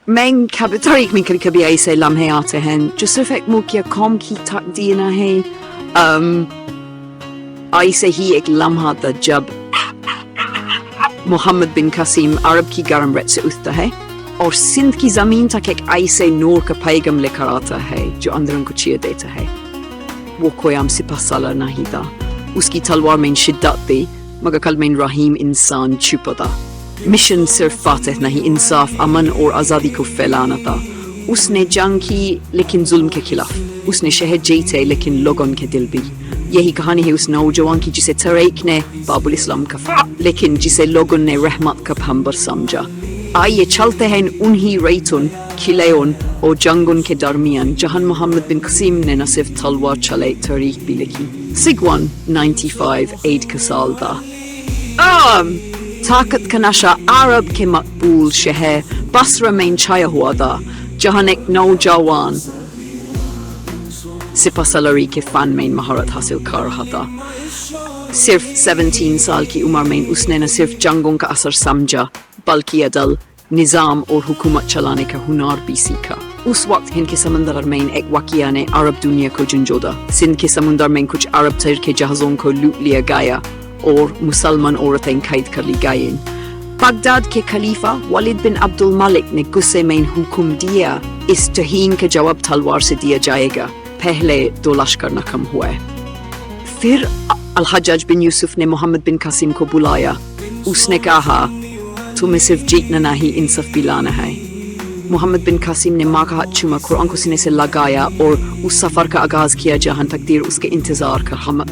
मैं तारीख में कभी कभी ऐसे लम्हे आते हैं जो सिर्फ एक मुल्क या कौम की तकदीर न है। ऐसे ही एक लम्हा था जब मोहम्मद बिन कासिम अरब की गर्म रेत से उठता है और सिंध की जमीन तक एक ऐसे नूर का पैगाम लेकर आता है जो अंदरों को चीर देता है। वो कोई आम सिपह सालार नहीं था, उसकी तलवार में शिद्दत थी मगर कल में रहीम इंसान छुपा था। मिशन सिर्फ फातह नहीं, इंसाफ, अमन और आज़ादी को फैलाना था। उसने जंग की लेकिन जुल्म के खिलाफ, उसने शहर जीते लेकिन लोगों के दिल भी। यही कहानी है उस नौजवान की जिसे तरीक ने बाबुल इस्लाम कहा लेकिन जिसे लोगों ने रहमत का पैगंबर समझा। आइए चलते हैं उन्हीं रेतुन, खिलेउन और जंगुन के दरमियान जहां मोहम्मद बिन कासिम ने न सिर्फ तलवार चले तारीख भी लिखी। सिगवन 95 8 का साल था। ताकत का नशा अरब के मकबूल शहर बसरा में छाया हुआ था जहां एक नौजवान सिपह सलारी के फन में महारत हासिल कर रहा था। सिर्फ 17 साल की उम्र में उसने न सिर्फ जंगों का असर समझा बल्कि अदल, निज़ाम और हुकूमत चलाने का हुनर भी सीखा। उस वक्त हिंद के समंदर में एक वाक़या ने अरब दुनिया को झंझोड़ा। सिंध के समुद्र में कुछ अरब तैर के जहाज़ों को लूट लिया गया और मुसलमान औरतें कैद कर ली गईं। बगदाद के खलीफा वलीद बिन अब्दुल मलिक ने गुस्से में हुक्म दिया इस तहीन का जवाब तलवार से दिया जाएगा। पहले 2 लश्कर नाकाम हुए। फिर अल-हज्जाज बिन यूसुफ ने मोहम्मद बिन कासिम को बुलाया। उसने कहा तुम्हें सिर्फ जीतना नहीं इंसाफ भी लाना है। मोहम्मद बिन कासिम ने माँ का हाथ चूमा, कुरान को सीने से लगाया और उस सफर का आगाज किया जहां तकदीर उसके इंतजार कर हम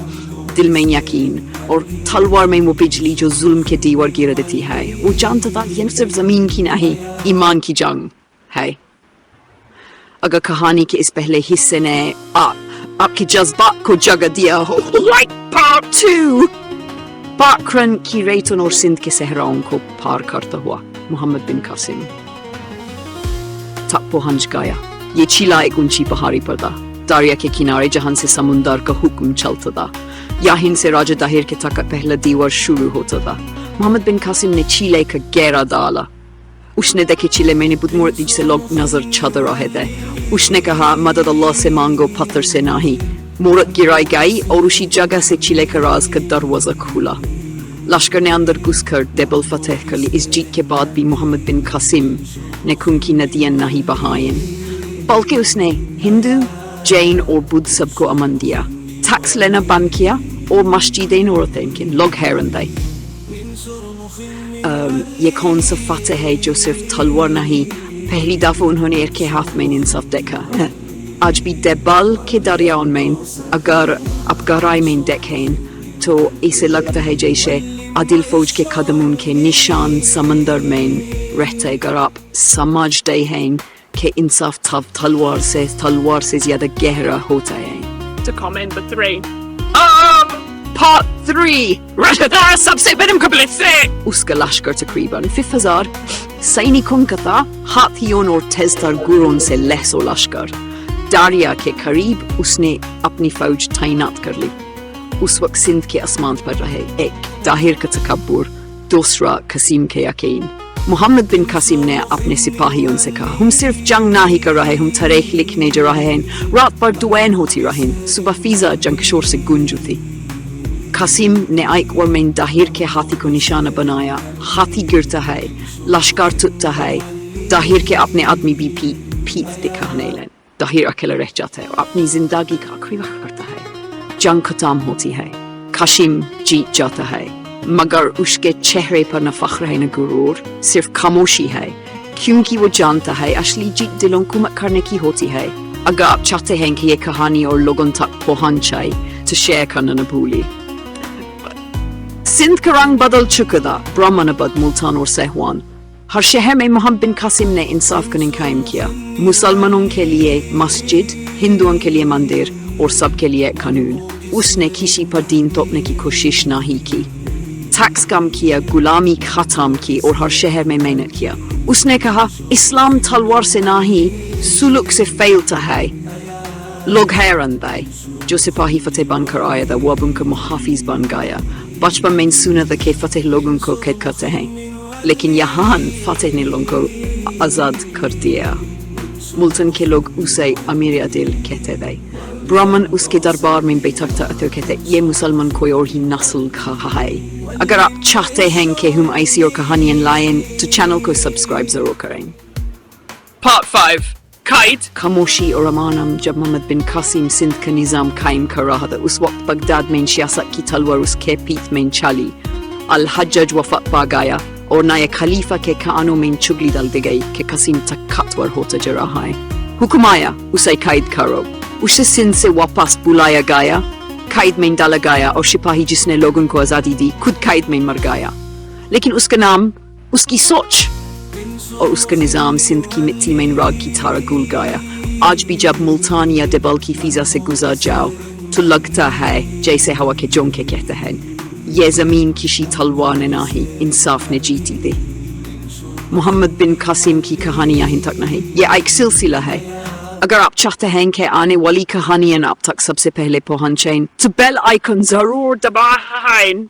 दिल में यकीन और तलवार में वो बिजली जो जुल्म के दीवार गिरा देती है। वो जानता था ये सिर्फ जमीन की नहीं ईमान की जंग है। अगर कहानी के इस पहले हिस्से ने आपके जज्बात को जगह दिया हो, पार्ट 2 बाकरन की रेतुन और सिंध के सहराओं को पार करता हुआ मोहम्मद बिन कासिम तक पहुंच गया। ये चीला एक ऊंची पहाड़ी पर था, दरिया के किनारे जहां से समुंदर का हुक्म चलता था। याहिन से राजा दाहिर के तक पहला दीवार शुरू होता था। मोहम्मद बिन कासिम ने चीले का गहरा डाला। उसने देखे चीले में बुत मूर्ति जिसे लोग नजर छद रहे थे। उसने कहा मदद अल्लाह से मांगो पत्थर से नहीं। मूर्त गिराई गई और उसी जगह से चीले का राज का दरवाजा खुला। लश्कर ने अंदर घुसकर देबल फतेह कर ली। इस जीत के बाद भी मोहम्मद बिन कासिम ने खून की नदियां नहीं बहाईं, बल्कि उसने हिंदू, जैन और बुद्ध सबको अमन दिया। टैक्स लेना बंद किया और मस्जिदें औरतें के लोग हैरान थे। ये कौन सा फतेह है जो सिर्फ तलवार नहीं, पहली दफा उन्होंने एक के हाथ में इंसाफ देखा। आज भी देबल के दरियाओं में अगर आप गहराई में देखें तो ऐसे लगता है जैसे आदिल फौज के कदमों के निशान समंदर में रहते। अगर आप समझते हैं कि इंसाफ तलवार से ज्यादा गहरा होता है। To comment but 3. Part 3 रशदा सबसे बड़ी मुकाबले से उसका लश्कर तकरीबन 5000 सैनिकों का था, हाथियों और तेजतर गुरों से लहसो लश्कर। दरिया के करीब उसने अपनी फौज तैनात कर ली। उस वक्त सिंध के आसमान पर रहे एक दाहिर का तकब्बुर, दूसरा कासिम के यकीन। मोहम्मद बिन कासिम ने अपने सिपाहियों से कहा हम सिर्फ जंग नहीं कर रहे, हम तारीख लिखने जा रहे हैं। रात पर दुआएं होती रहीं, सुबह फिजा जंग शोर से गूंज उठी। कासिम ने एक और में दाहिर के हाथी को निशाना बनाया। हाथी गिरता है, लश्कर टूटता है। दाहिर के अपने आदमी भी पीठ दिखाने लगे। दाहिर अकेला रह जाता है और अपनी जिंदगी का आखिरी वक्त करता है। जंग खत्म होती है, कासिम जीत जाता है, मगर उसके चेहरे पर न फख्र है न गुरूर, सिर्फ खामोशी है, क्योंकि वो जानता है असली जीत दिलों को मत करने की होती है। अगर आप चाहते हैं कि ये कहानी और लोगों तक पहुंचे तो शेयर करना न भूलिए। सिंध का रंग बदल चुका था। ब्राह्मणाबाद, मुल्तान और सहवान, हर शहर में मोहम्मद बिन कासिम ने इंसाफ का कायम किया। मुसलमानों के लिए मस्जिद, हिंदुओं के लिए मंदिर और सबके लिए कानून। उसने किसी पर दीन तोड़ने की कोशिश नहीं की। टैक्स कम किया, गुलामी खत्म की और हर शहर में मेहनत किया। उसने कहा इस्लाम तलवार से नहीं सुलूक से फैलता है। लोग हैरान थे। जो सिपाही फतेह बनकर आया था वो अब उनका मुहाफिज बन गया। बचपन में सुना था कि फतेह लोगों को कैद करते हैं, لیکن یہاں فاتح نے لوگوں کو آزاد کر دیا. ملتان کے لوگ اسے امیر عادل کہتے تھے. برہمن اس کے دربار میں بیٹھتا تو کہتے یہ مسلمان کوئی اور ہی نسل کا ہے. اگر آپ چاہتے ہیں کہ ہم ایسی اور کہانیاں لائیں تو چینل کو سبسکرائب ضرور کریں. Part 5. Kite. خاموشی اور امانم. جب محمد بن قاسم سندھ کا نظام قائم کر رہا تھا اس وقت بغداد میں سیاست کی تلوار اس کے پیٹھ میں چلی. الحجاج وفات پا گیا اور نئے خلیفہ کے کانوں میں چگلی ڈال دی گئی کہ قاسم طاقتور ہوتا جا رہا ہے. حکم آیا اسے قید کرو. اسے سندھ سے واپس بلایا گیا. قید میں ڈالا گیا اور سپاہی جس نے لوگوں کو آزادی دی خود قید میں مر گیا. لیکن اس کا نام، اس کی سوچ اور اس کا نظام سندھ کی مٹی میں راگ کی طرح گل گیا. آج بھی جب ملتان یا دبل کی فضا سے گزر جاؤ تو لگتا ہے جیسے ہوا کے جھونکے کہتے ہیں یہ زمین کسی تلوار نے نہیں انصاف نے جیتی دی. محمد بن قاسم کی کہانی یہیں تک نہیں، یہ ایک سلسلہ ہے. اگر آپ چاہتے ہیں کہ آنے والی کہانیاں آپ تک سب سے پہلے پہنچیں تو بیل آئیکن ضرور Dabahine.